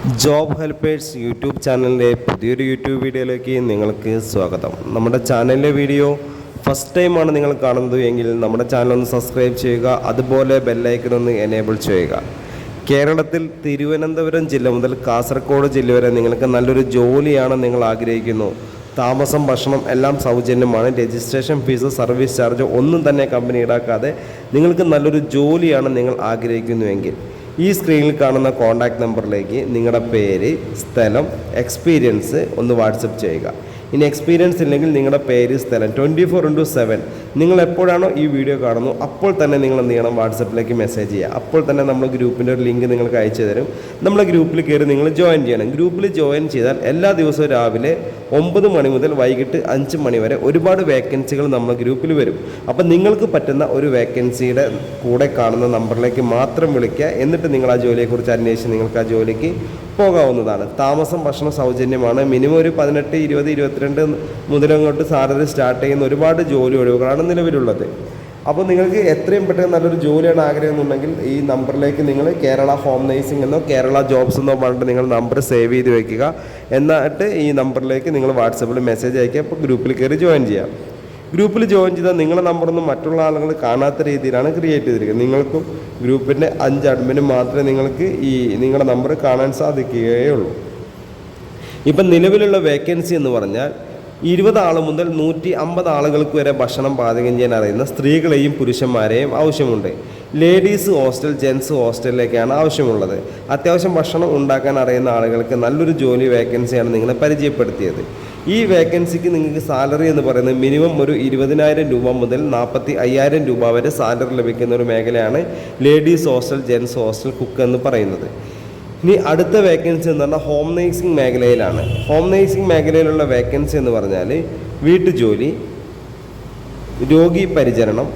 Job helpers YouTube ചാനലിൻ്റെ പുതിയൊരു YouTube വീഡിയോയിലേക്ക് നിങ്ങൾക്ക് സ്വാഗതം. നമ്മുടെ ചാനലിലെ വീഡിയോ ഫസ്റ്റ് ടൈമാണ് നിങ്ങൾ കാണുന്നത് എങ്കിൽ നമ്മുടെ ചാനൽ ഒന്ന് സബ്സ്ക്രൈബ് ചെയ്യുക, അതുപോലെ ബെല്ലൈക്കൺ ഒന്ന് എനേബിൾ ചെയ്യുക. കേരളത്തിൽ തിരുവനന്തപുരം ജില്ല മുതൽ കാസർഗോഡ് ജില്ല വരെ നിങ്ങൾക്ക് നല്ലൊരു ജോലിയാണ് നിങ്ങൾ ആഗ്രഹിക്കുന്നു. താമസം, ഭക്ഷണം എല്ലാം സൗജന്യമാണ്. രജിസ്ട്രേഷൻ ഫീസ്, സർവീസ് ചാർജ് ഒന്നും തന്നെ കമ്പനി ഈടാക്കാതെ നിങ്ങൾക്ക് നല്ലൊരു ജോലിയാണ് നിങ്ങൾ ആഗ്രഹിക്കുന്നുവെങ്കിൽ ഈ സ്ക്രീനിൽ കാണുന്ന കോൺടാക്റ്റ് നമ്പറിലേക്ക് നിങ്ങളുടെ പേര്, സ്ഥലം, എക്സ്പീരിയൻസ് ഒന്ന് വാട്സപ്പ് ചെയ്യുക. ഇനി എക്സ്പീരിയൻസ് ഇല്ലെങ്കിൽ നിങ്ങളുടെ പേര്, സ്ഥലം 24/7 നിങ്ങൾ എപ്പോഴാണോ ഈ വീഡിയോ കാണുന്നു അപ്പോൾ തന്നെ നിങ്ങൾ എന്ത് ചെയ്യണം, വാട്സപ്പിലേക്ക് മെസ്സേജ് ചെയ്യുക. അപ്പോൾ തന്നെ നമ്മൾ ഗ്രൂപ്പിൻ്റെ ഒരു ലിങ്ക് നിങ്ങൾക്ക് അയച്ചു തരും. നമ്മളെ ഗ്രൂപ്പിൽ കയറി നിങ്ങൾ ജോയിൻ ചെയ്യണം. ഗ്രൂപ്പിൽ ജോയിൻ ചെയ്താൽ എല്ലാ ദിവസവും രാവിലെ 9 മണി മുതൽ വൈകിട്ട് 5 മണി വരെ ഒരുപാട് വേക്കൻസികൾ നമ്മുടെ ഗ്രൂപ്പിൽ വരും. അപ്പോൾ നിങ്ങൾക്ക് പറ്റുന്ന ഒരു വേക്കൻസിയുടെ കൂടെ കാണുന്ന നമ്പറിലേക്ക് മാത്രം വിളിക്കുക. എന്നിട്ട് നിങ്ങൾ ആ ജോലിയെക്കുറിച്ച് അന്വേഷിച്ച് നിങ്ങൾക്ക് ആ ജോലിക്ക് പോകാവുന്നതാണ്. താമസം, ഭക്ഷണം സൗജന്യമാണ്. മിനിമം ഒരു 18, 20, 22 മുതലങ്ങോട്ട് സാലറി സ്റ്റാർട്ട് ചെയ്യുന്ന ഒരുപാട് ജോലി ഒഴിവുകളാണ് നിലവിലുള്ളത്. അപ്പോൾ നിങ്ങൾക്ക് എത്രയും പെട്ടെന്ന് നല്ലൊരു ജോലിയാണ് ആഗ്രഹം എന്നുണ്ടെങ്കിൽ ഈ നമ്പറിലേക്ക് നിങ്ങൾ കേരള ഹോം നേഴ്സിംഗ് എന്നോ കേരള ജോബ്സ് എന്നോ പറഞ്ഞിട്ട് നിങ്ങൾ നമ്പർ സേവ് ചെയ്ത് വയ്ക്കുക. എന്നിട്ട് ഈ നമ്പറിലേക്ക് നിങ്ങൾ വാട്സപ്പിൽ മെസ്സേജ് അയക്കുക. അപ്പോൾ ഗ്രൂപ്പിൽ കയറി ജോയിൻ ചെയ്യാം. ഗ്രൂപ്പിൽ ജോയിൻ ചെയ്താൽ നിങ്ങളുടെ നമ്പറൊന്നും മറ്റുള്ള ആളുകൾ കാണാത്ത രീതിയിലാണ് ക്രിയേറ്റ് ചെയ്തിരിക്കുന്നത്. നിങ്ങൾക്കും ഗ്രൂപ്പിൻ്റെ 5 അഡ്മിനും മാത്രമേ നിങ്ങൾക്ക് ഈ നിങ്ങളുടെ നമ്പർ കാണാൻ സാധിക്കുകയുള്ളൂ. ഇപ്പം നിലവിലുള്ള വേക്കൻസി എന്ന് പറഞ്ഞാൽ 20 ആൾ മുതൽ 150 ആളുകൾക്ക് വരെ ഭക്ഷണം പാചകം ചെയ്യാൻ അറിയുന്ന സ്ത്രീകളെയും പുരുഷന്മാരെയും ആവശ്യമുണ്ട്. ലേഡീസ് ഹോസ്റ്റൽ, ജെൻസ് ഹോസ്റ്റലിലേക്കാണ് ആവശ്യമുള്ളത്. അത്യാവശ്യം ഭക്ഷണം ഉണ്ടാക്കാൻ അറിയുന്ന ആളുകൾക്ക് നല്ലൊരു ജോലി വേക്കൻസിയാണ് നിങ്ങളെ പരിചയപ്പെടുത്തിയത്. ഈ വേക്കൻസിക്ക് നിങ്ങൾക്ക് സാലറി എന്ന് പറയുന്നത് മിനിമം ഒരു 20,000 രൂപ മുതൽ 45,000 രൂപ വരെ സാലറി ലഭിക്കുന്ന ഒരു മേഖലയാണ് ladies hostel, gents hostel, cook എന്ന് പറയുന്നത്. ഇനി അടുത്ത വേക്കൻസി എന്ന് പറഞ്ഞാൽ ഹോം നേഴ്സിംഗ് മേഖലയിലാണ്. ഹോം നേഴ്സിംഗ് മേഖലയിലുള്ള വേക്കൻസി എന്ന് പറഞ്ഞാൽ വീട്ടുജോലി, രോഗി പരിചരണം,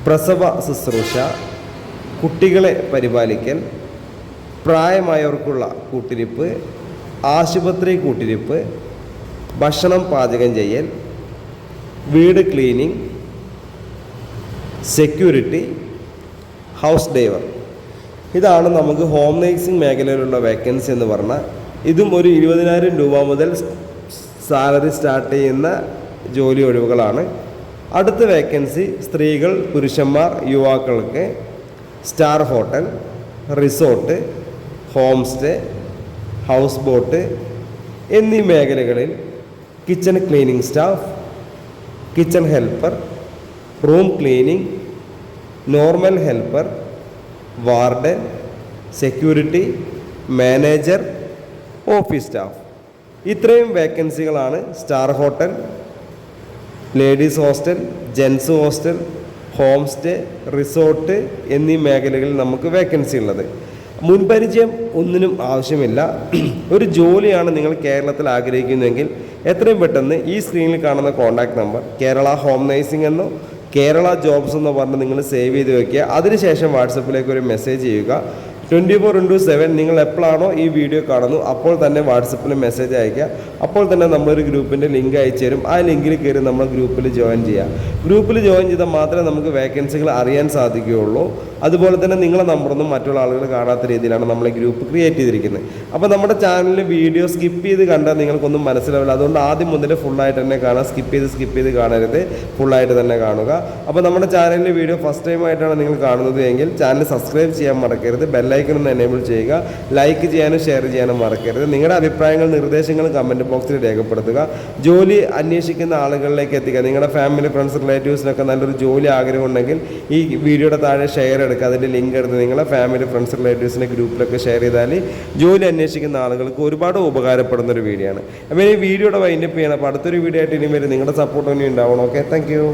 പ്രസവ ശുശ്രൂഷ, കുട്ടികളെ പരിപാലിക്കൽ, പ്രായമായവർക്കുള്ള കൂട്ടിരിപ്പ്, ആശുപത്രി കൂട്ടിരിപ്പ്, ഭക്ഷണം പാചകം ചെയ്യൽ, വീട് ക്ലീനിങ്, സെക്യൂരിറ്റി, ഹൗസ് ഡ്രൈവർ. ഇതാണ് നമുക്ക് ഹോം നേഴ്സിംഗ് മേഖലയിലുള്ള വേക്കൻസി എന്ന് പറഞ്ഞാൽ. ഇതും ഒരു 20,000 രൂപ മുതൽ സാലറി സ്റ്റാർട്ട് ചെയ്യുന്ന ജോലി ഒഴിവുകളാണ്. അടുത്ത വേക്കൻസി സ്ത്രീകൾ, പുരുഷന്മാർ, യുവാക്കൾക്ക് star hotel, resort, home stay, house boat എന്നീ മേഖലകളിൽ kitchen cleaning staff, kitchen helper, room cleaning, normal helper, warden, security, manager, office staff. ഇത്രയും വേക്കൻസികളാണ് star hotel, ladies hostel, gents hostel, home stay, resort എന്നീ മേഖലകളിൽ നമുക്ക് വേക്കൻസി ഉള്ളത്. മുൻപരിചയം ഒന്നിനും ആവശ്യമില്ല. ഒരു ജോലിയാണ് നിങ്ങൾ കേരളത്തിൽ ആഗ്രഹിക്കുന്നതെങ്കിൽ എത്രയും പെട്ടെന്ന് ഈ സ്ക്രീനിൽ കാണുന്ന contact number Kerala home nursing എന്നോ കേരള ജോബ്സ് എന്നോ പറഞ്ഞ് നിങ്ങൾ സേവ് ചെയ്ത് വയ്ക്കുക. അതിനുശേഷം വാട്സപ്പിലേക്ക് ഒരു മെസ്സേജ് ചെയ്യുക. 24/7 നിങ്ങൾ എപ്പോഴാണോ ഈ വീഡിയോ കാണുന്നു അപ്പോൾ തന്നെ വാട്സപ്പിൽ മെസ്സേജ് അയയ്ക്കുക. അപ്പോൾ തന്നെ നമ്മളൊരു ഗ്രൂപ്പിൻ്റെ ലിങ്ക് അയച്ചു തരും. ആ ലിങ്കിൽ കയറി നമ്മൾ ഗ്രൂപ്പിൽ ജോയിൻ ചെയ്യുക. ഗ്രൂപ്പിൽ ജോയിൻ ചെയ്താൽ മാത്രമേ നമുക്ക് വേക്കൻസികൾ അറിയാൻ സാധിക്കുകയുള്ളൂ. അതുപോലെ തന്നെ നിങ്ങളുടെ നമ്പറൊന്നും മറ്റുള്ള ആളുകൾ കാണാത്ത രീതിയിലാണ് നമ്മൾ ഈ ഗ്രൂപ്പ് ക്രിയേറ്റ് ചെയ്തിരിക്കുന്നത്. അപ്പോൾ നമ്മുടെ ചാനലിൽ വീഡിയോ സ്കിപ്പ് ചെയ്ത് കണ്ടാൽ നിങ്ങൾക്കൊന്നും മനസ്സിലാവില്ല. അതുകൊണ്ട് ആദ്യം മുതൽ ഫുള്ളായിട്ട് തന്നെ കാണാം. സ്കിപ്പ് ചെയ്ത് കാണരുത്, ഫുള്ളായിട്ട് തന്നെ കാണുക. അപ്പോൾ നമ്മുടെ ചാനലിലെ വീഡിയോ ഫസ്റ്റ് ടൈം ആയിട്ടാണ് നിങ്ങൾ കാണുന്നത് എങ്കിൽ ചാനൽ സബ്സ്ക്രൈബ് ചെയ്യാൻ മറക്കരുത്. ബെല്ലൈക്കൺ ഒന്ന് എനേബിൾ ചെയ്യുക. ലൈക്ക് ചെയ്യാനും ഷെയർ ചെയ്യാനും മറക്കരുത്. നിങ്ങളുടെ അഭിപ്രായങ്ങൾ, നിർദ്ദേശങ്ങൾ കമൻറ്റ് ബോക്സിൽ രേഖപ്പെടുത്തുക. ജോലി അന്വേഷിക്കുന്ന ആളുകളിലേക്ക് എത്തിക്കുക. നിങ്ങളുടെ ഫാമിലി, ഫ്രണ്ട്സ്, റിലേറ്റീവ്സിനൊക്കെ നല്ലൊരു ജോലി ആഗ്രഹമുണ്ടെങ്കിൽ ഈ വീഡിയോയുടെ താഴെ ഷെയർ എടുക്കുക. അതിൻ്റെ ലിങ്ക് എടുത്ത് നിങ്ങളെ ഫാമിലി, ഫ്രണ്ട്സ്, റിലേറ്റീവ്സിൻ്റെ ഗ്രൂപ്പിലൊക്കെ ഷെയർ ചെയ്താൽ ജോലി അന്വേഷിക്കുന്ന ആളുകൾക്ക് ഒരുപാട് ഉപകാരപ്പെടുന്നൊരു വീഡിയോ ആണ്. അപ്പോൾ ഈ വീഡിയോയുടെ വൈൻഡപ്പ് ചെയ്യണം. അപ്പോൾ അടുത്തൊരു വീഡിയോ ആയിട്ട് ഇനി വരും. നിങ്ങളുടെ സപ്പോർട്ട് ഇനി ഉണ്ടാവണം. Okay, thank you.